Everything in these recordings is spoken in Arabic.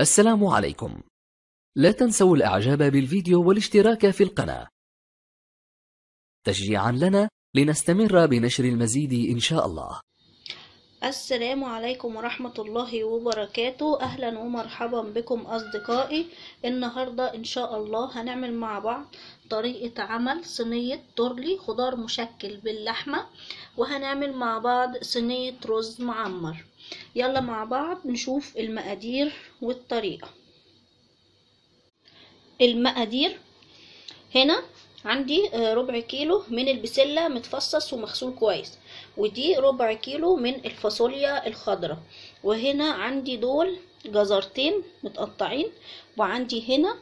السلام عليكم. لا تنسوا الإعجاب بالفيديو والاشتراك في القناة تشجيعا لنا لنستمر بنشر المزيد إن شاء الله. السلام عليكم ورحمة الله وبركاته. أهلا ومرحبا بكم أصدقائي. النهاردة إن شاء الله هنعمل مع بعض طريقة عمل صينية تورلي خضار مشكل باللحمة، وهنعمل مع بعض صينية رز معمر. يلا مع بعض نشوف المقادير والطريقة. المقادير هنا عندي ربع كيلو من البسلة متفصص ومغسول كويس، ودي ربع كيلو من الفاصوليا الخضراء، وهنا عندي دول جزرتين متقطعين، وعندي هنا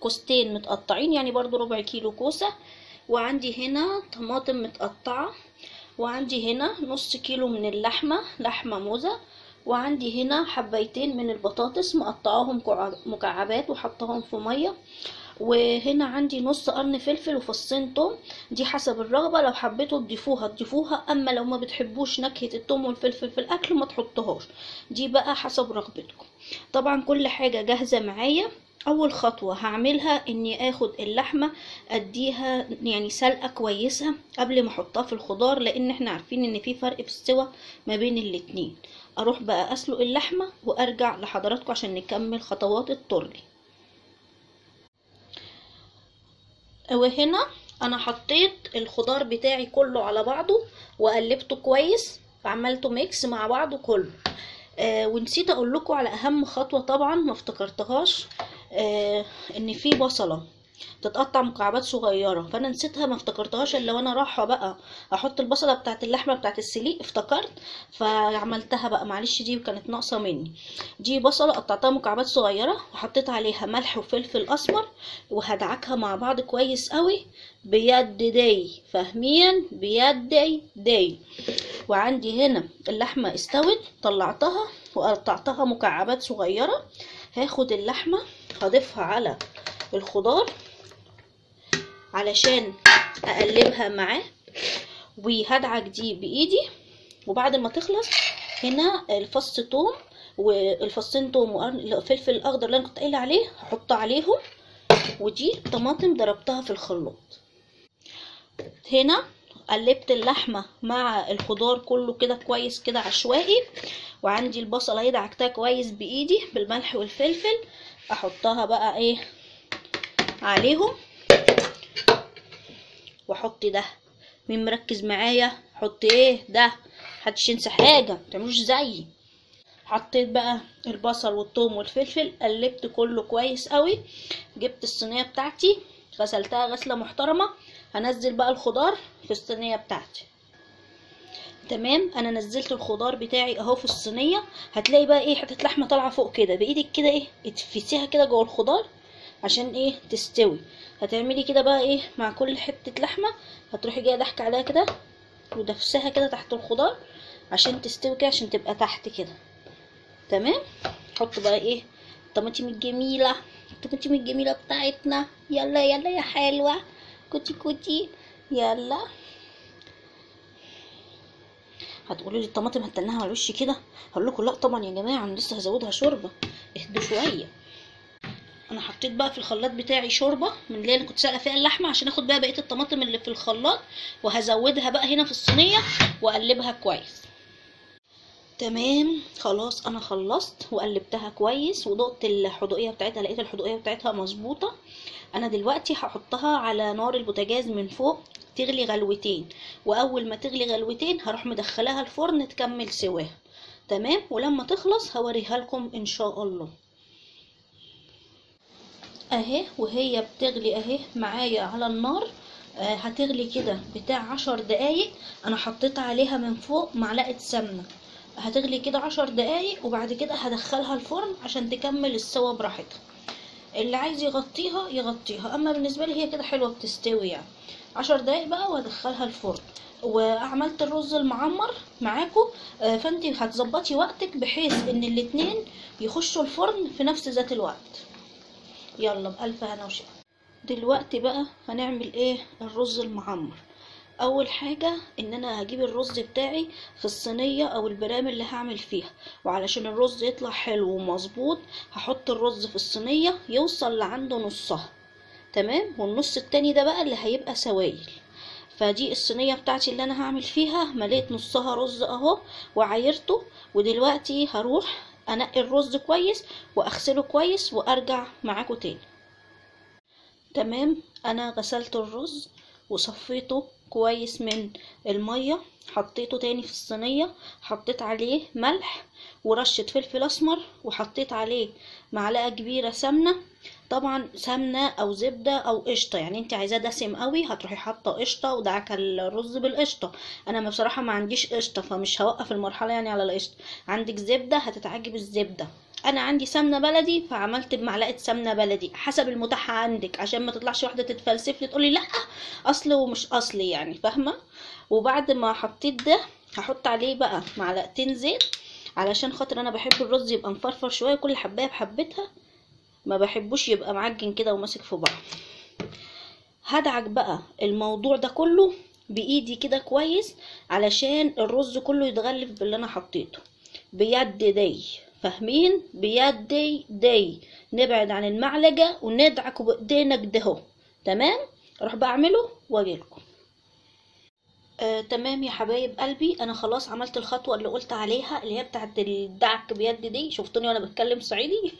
كوستين متقطعين يعني برضو ربع كيلو كوسة، وعندي هنا طماطم متقطعة، وعندي هنا نص كيلو من اللحمة لحمة موزة، وعندي هنا حبايتين من البطاطس مقطعاهم مكعبات وحطاهم في مية، وهنا عندي نص قرن فلفل وفصين توم، دي حسب الرغبة، لو حبيتوا تضيفوها، اما لو ما بتحبوش نكهة التوم والفلفل في الاكل ما تحطوهاش، دي بقى حسب رغبتكم. طبعا كل حاجة جاهزة معايا. اول خطوة هعملها اني اخد اللحمة اديها يعني سلقة كويسة قبل ما احطها في الخضار، لان احنا عارفين ان في فرق في السوى ما بين الاتنين. اروح بقى اسلق اللحمة وارجع لحضراتكم عشان نكمل خطوات التورلي. وهنا انا حطيت الخضار بتاعي كله على بعضه وقلبته كويس وعملته ميكس مع بعضه كله. ونسيت اقول لكم على اهم خطوة طبعا ما افتكرتهاش، ان في بصلة تتقطع مكعبات صغيره، فانا نسيتها ما افتكرتهاش الا وانا رايحه بقى احط البصله بتاعت اللحمه بتاعت السليق، افتكرت فعملتها بقى، معلش دي كانت ناقصه مني. دي بصله قطعتها مكعبات صغيره وحطيت عليها ملح وفلفل اسمر وهدعكها مع بعض كويس قوي بيد دي، فاهمين؟ بيد دي. وعندي هنا اللحمه استوت، طلعتها وقطعتها مكعبات صغيره. هاخد اللحمه هضيفها على الخضار علشان اقلبها معاه، وهدعك دي بايدي. وبعد ما تخلص هنا الفص توم والفصين توم والفلفل الاخضر اللي انا كنت قايله عليه هحط عليهم، ودي طماطم ضربتها في الخلاط. هنا قلبت اللحمه مع الخضار كله كده كويس كده عشوائي، وعندي البصله اهي دعكتها كويس بايدي بالملح والفلفل، احطها بقى ايه عليهم واحط ده. مين مركز معايا؟ حط ايه ده، محدش ينسى حاجه، متعملوش زيي. حطيت بقى البصل والثوم والفلفل، قلبت كله كويس قوي. جبت الصينيه بتاعتي غسلتها غسله محترمه، هنزل بقى الخضار في الصينيه بتاعتي. تمام، انا نزلت الخضار بتاعي اهو في الصينيه. هتلاقي بقى ايه حته لحمه طالعه فوق كده، بايدك كده ايه اتفسيها كده جوه الخضار عشان ايه تستوي. هتعملي كده بقى ايه مع كل حته لحمه، هتروحي جايه ضحكه عليها كده ودفسها كده تحت الخضار عشان تستوي كده، عشان تبقى تحت كده. تمام. حط بقى ايه الطماطم الجميله، الطماطم الجميله بتاعتنا. يلا يلا يا حلوه، كوتي كوتي، يلا. هتقولوا لي الطماطم هتنها على الوش كده، هقول لكم لا طبعا يا جماعه، انا لسه هزودها شوربه، اهدوا شويه. انا حطيت بقى في الخلاط بتاعي شوربه من اللي انا كنت سالقه فيها اللحمه عشان اخد بقى بقيه الطماطم اللي في الخلاط، وهزودها بقى هنا في الصينيه واقلبها كويس. تمام خلاص، انا خلصت وقلبتها كويس ودقت الحدوقيه بتاعتها، لقيت الحدوقيه بتاعتها مظبوطه. انا دلوقتي هحطها على نار البوتاجاز من فوق تغلي غلوتين، واول ما تغلي غلوتين هروح مدخلاها الفرن تكمل سواها. تمام، ولما تخلص هوريها لكم ان شاء الله. اهي وهي بتغلي اهي معايا على النار، هتغلي كده بتاع 10 دقايق. انا حطيت عليها من فوق معلقة سمنة، هتغلي كده 10 دقايق وبعد كده هدخلها الفرن عشان تكمل السوا براحتها. اللي عايز يغطيها يغطيها، اما بالنسبة لي هي كده حلوة بتستوي يعني. 10 دقايق بقى وهدخلها الفرن. وعملت الرز المعمر معاكم، فانتي هتظبطي وقتك بحيث ان الاتنين يخشوا الفرن في نفس ذات الوقت. يلا بألف هنا وشفا. دلوقتي بقى هنعمل ايه الرز المعمر. اول حاجة ان انا هجيب الرز بتاعي في الصينية او البرام اللي هعمل فيها، وعلشان الرز يطلع حلو ومظبوط هحط الرز في الصينية يوصل لعنده نصها، تمام، والنص التاني ده بقى اللي هيبقى سوائل. فدي الصينية بتاعتي اللي انا هعمل فيها، مليت نصها رز اهو وعايرته، ودلوقتي هروح انقي الرز كويس واغسله كويس وارجع معاكم تاني. تمام، انا غسلت الرز وصفيته كويس من المية، حطيته تاني في الصينية، حطيت عليه ملح ورشة فلفل اسمر، وحطيت عليه معلقة كبيرة سمنة، طبعا سمنة او زبدة او قشطة، يعني انت عايزاه دسم قوي هتروحي حاطة قشطة ودعك الرز بالقشطة. انا بصراحة ما عنديش قشطة فمش هوقف المرحلة يعني على القشطة. عندك زبدة هتتعجب الزبدة، انا عندي سمنه بلدي فعملت بمعلقه سمنه بلدي حسب المتاح عندك، عشان ما تطلعش واحده تتفلسف لي تقولي لا اصل ومش اصلي، يعني فاهمه. وبعد ما حطيت ده هحط عليه بقى معلقتين زيت، علشان خاطر انا بحب الرز يبقى مفرفر شويه كل حبايه بحبتها، ما بحبوش يبقى معجن كده وماسك في بعض. هدعك بقى الموضوع ده كله بايدي كده كويس علشان الرز كله يتغلف باللي انا حطيته بيد دي، فاهمين؟ بيد دي، نبعد عن المعلقه وندعكه بايدينا كده اهو. تمام، اروح بقى اعمله واجيلكم. تمام يا حبايب قلبي، انا خلاص عملت الخطوه اللي قلت عليها اللي هي بتاعه الدعك بيد دي، شفتوني وانا بتكلم صعيدي.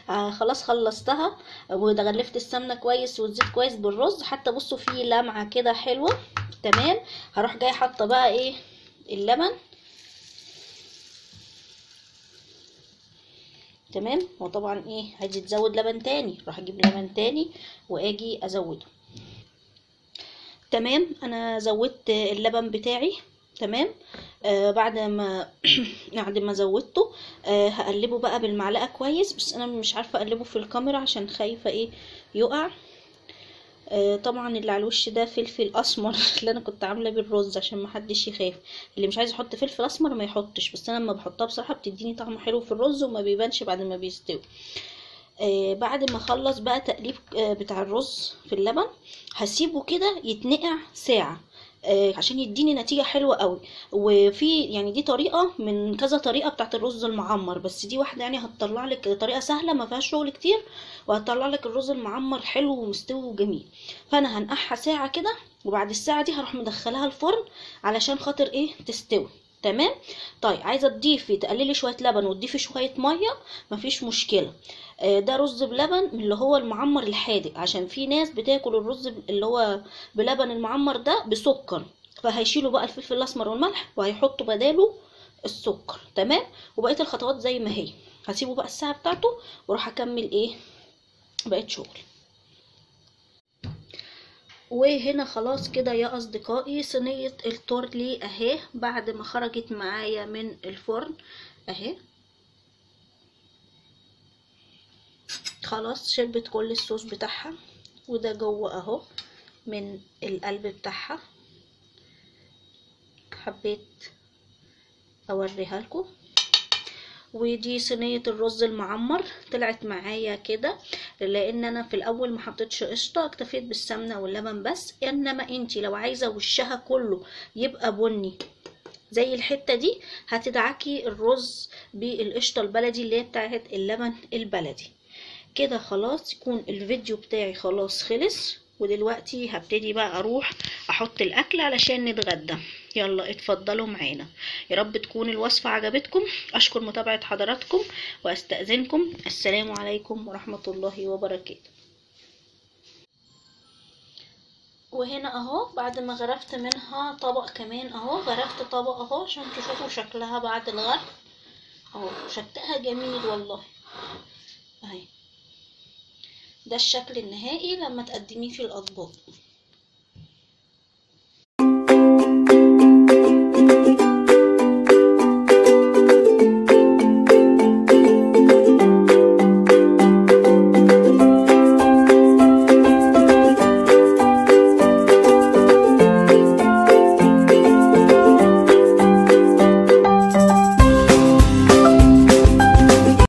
خلاص خلصتها وغلفت السمنه كويس والزيت كويس بالرز، حتى بصوا فيه لمعه كده حلوه. تمام، هروح جاي حاطه بقى ايه اللبن. تمام، وطبعا ايه عايزه تزود لبن تاني راح اجيب لبن تاني واجي ازوده. تمام، انا زودت اللبن بتاعي. تمام، بعد ما بعد ما زودته هقلبه بقى بالمعلقه كويس، بس انا مش عارفه اقلبه في الكاميرا عشان خايفه ايه يقع. طبعا اللي على الوش ده فلفل اسمر اللي انا كنت عامله بالرز عشان ما حدش يخاف، اللي مش عايز يحط فلفل اسمر ما يحطش، بس انا لما بحطها بصراحه بتديني طعم حلو في الرز وما بيبانش بعد ما بيستوي. بعد ما اخلص بقى تقليب بتاع الرز في اللبن هسيبه كده يتنقع ساعة عشان يديني نتيجة حلوة قوي. وفي يعني دي طريقة من كذا طريقة بتاعت الرز المعمر، بس دي واحدة يعني هتطلع لك طريقة سهلة ما فيهاش شغل كتير، وهتطلع لك الرز المعمر حلو ومستوي وجميل. فانا هنقعها ساعة كده، وبعد الساعة دي هروح مدخلها الفرن علشان خاطر ايه تستوي. تمام، طيب عايزه تضيفي تقللي شويه لبن وتضيفي شويه ميه مفيش مشكله. ده رز بلبن اللي هو المعمر الحادق، عشان في ناس بتاكل الرز اللي هو بلبن المعمر ده بسكر، فهيشيلوا بقى الفلفل الاسمر والملح وهيحطوا بداله السكر. تمام، وبقيه الخطوات زي ما هي. هسيبه بقى الساعه بتاعته واروح اكمل ايه بقيه شغل. وهنا خلاص كده يا اصدقائي صينيه التورلي اهي بعد ما خرجت معايا من الفرن اهي، خلاص شربت كل الصوص بتاعها، وده جوه اهو من القلب بتاعها. حبيت اوريها لكم. ودي صينيه الرز المعمر طلعت معايا كده، لان انا في الاول ما حطيتش قشطه، اكتفيت بالسمنه واللبن بس. انما انتي لو عايزه وشها كله يبقى بني زي الحته دي هتدعكي الرز بالقشطه البلدي اللي هي بتاعت اللبن البلدي. كده خلاص يكون الفيديو بتاعي خلاص خلص، ودلوقتي هبتدي بقى اروح احط الاكل علشان نتغدى. يلا اتفضلوا معانا. يا رب تكون الوصفة عجبتكم. اشكر متابعة حضراتكم واستأذنكم. السلام عليكم ورحمة الله وبركاته. وهنا اهو بعد ما غرفت منها طبق كمان اهو، غرفت طبق اهو عشان تشوفوا شكلها بعد الغرف اهو، شكلها جميل والله اهي. ده الشكل النهائي لما تقدميه في الاطباق.